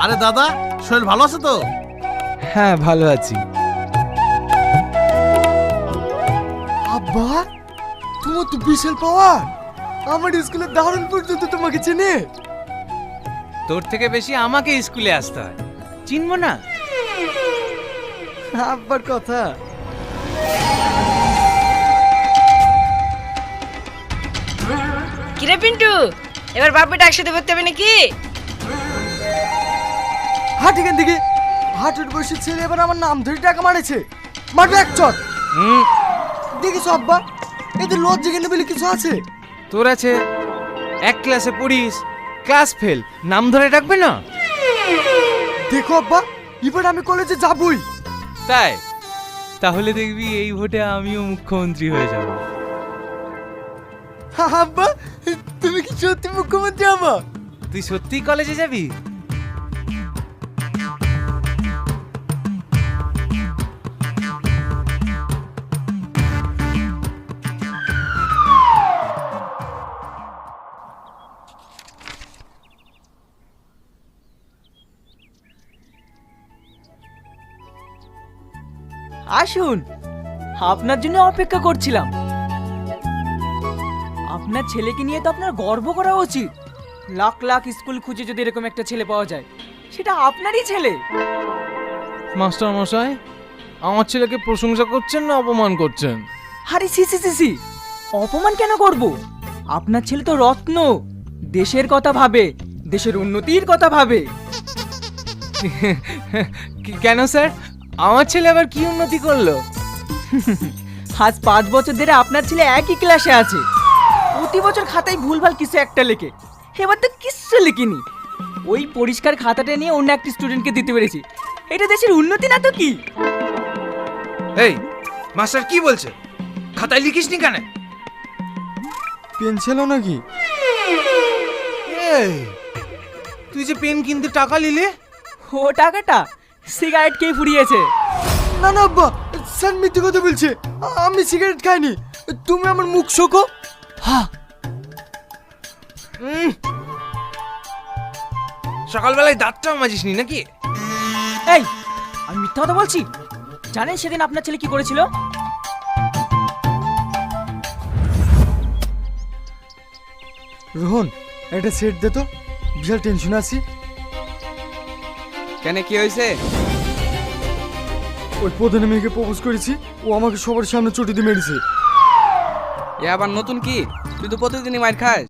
আরে দাদা, শরীর ভালো আছে তো? হ্যাঁ ভালো আছি। আব্বা, তোমার তো বিশাল পাওয়ার। আমার স্কুলে দারুণ পর্যন্ত তোমাকে চেনে। তোর থেকে বেশি আমাকে স্কুলে আসতে হয়, চিনবো না? আব্বার কথা। কিরে পিন্টু, এবার বাপেটা একসাথে করতে হবে নাকি? হাট এখান থেকে। হাটের বসে ছেলে এবার আমার নাম ধরে টাকা মারেছে। মারবে এক চট। দেখিস আব্বা, এদের লজ্জা কেন বলে কিছু আছে? তোর আছে, এক ক্লাসে পড়িস, ক্লাস ফেল, নাম ধরে ডাকবে না? দেখো আব্বা, এবার আমি কলেজে যাবই। তাই? তাহলে দেখবি এই ভোটে আমিও মুখ্যমন্ত্রী হয়ে যাব। আব্বা, তুমি কি সত্যি মুখ্যমন্ত্রী হবা? তুই সত্যিই কলেজে যাবি? আসুন, আপনার জন্য অপেক্ষা করছিলাম। আপনার ছেলেকে নিয়ে তো আপনার গর্ব করা উচিত। লাখ লাখ স্কুল খুঁজে যদি এরকম একটা ছেলে পাওয়া যায়, সেটা আপনারই ছেলে। মাস্টার মশাই, আমার ছেলেকে প্রশংসা করছেন না অপমান করছেন? আরে সি সি সি সি, অপমান কেন করব? আপনার ছেলে তো রত্ন, দেশের কথা ভাবে, দেশের উন্নতির কথা ভাবে। কেন স্যার, আমার ছেলে আবার কি উন্নতি করলো? আজ 5 বছর ধরে আপনার ছেলে একই ক্লাসে আছে। প্রতি বছর খাতায় ভুলভাল কিছু একটা লেখে, এবার তো কিচ্ছু লিখিনি। ওই পরিষ্কার খাতাটা নিয়ে অন্য একটা স্টুডেন্টকে দিতে পেরেছি। এটা দেশের উন্নতি না তো কি? এই মাস্টার কি বলছে? খাতায় লিখিসনি কেন? পেন ছিল নাকি? এই, তুই যে পেন কিনতে টাকা নিলে? ও টাকাটা সিগারেট খেয়ে ফুরিয়েছে। না না আব্বা, স্যার মিথ্যে কথা বলছে। আমি সিগারেট খাইনি। তুমি আমার মুখ শোকো। সকালবেলায় দাঁতটাও মাজিসনি নাকি? এই, আমি মিথ্যা কথা বলছি? জানেন সেদিন আপনার ছেলে কি করেছিল? রোহন, একটা সেট দে তো, বিশাল টেনশন আছি। কেন, কি হয়েছে? ওই প্রধান মেয়েকে প্রপোজ করেছি, ও আমাকে সবার সামনে চটি দিয়ে মেরেছে। এ আবার নতুন কি? তুই তো প্রতিদিনই মার খাস।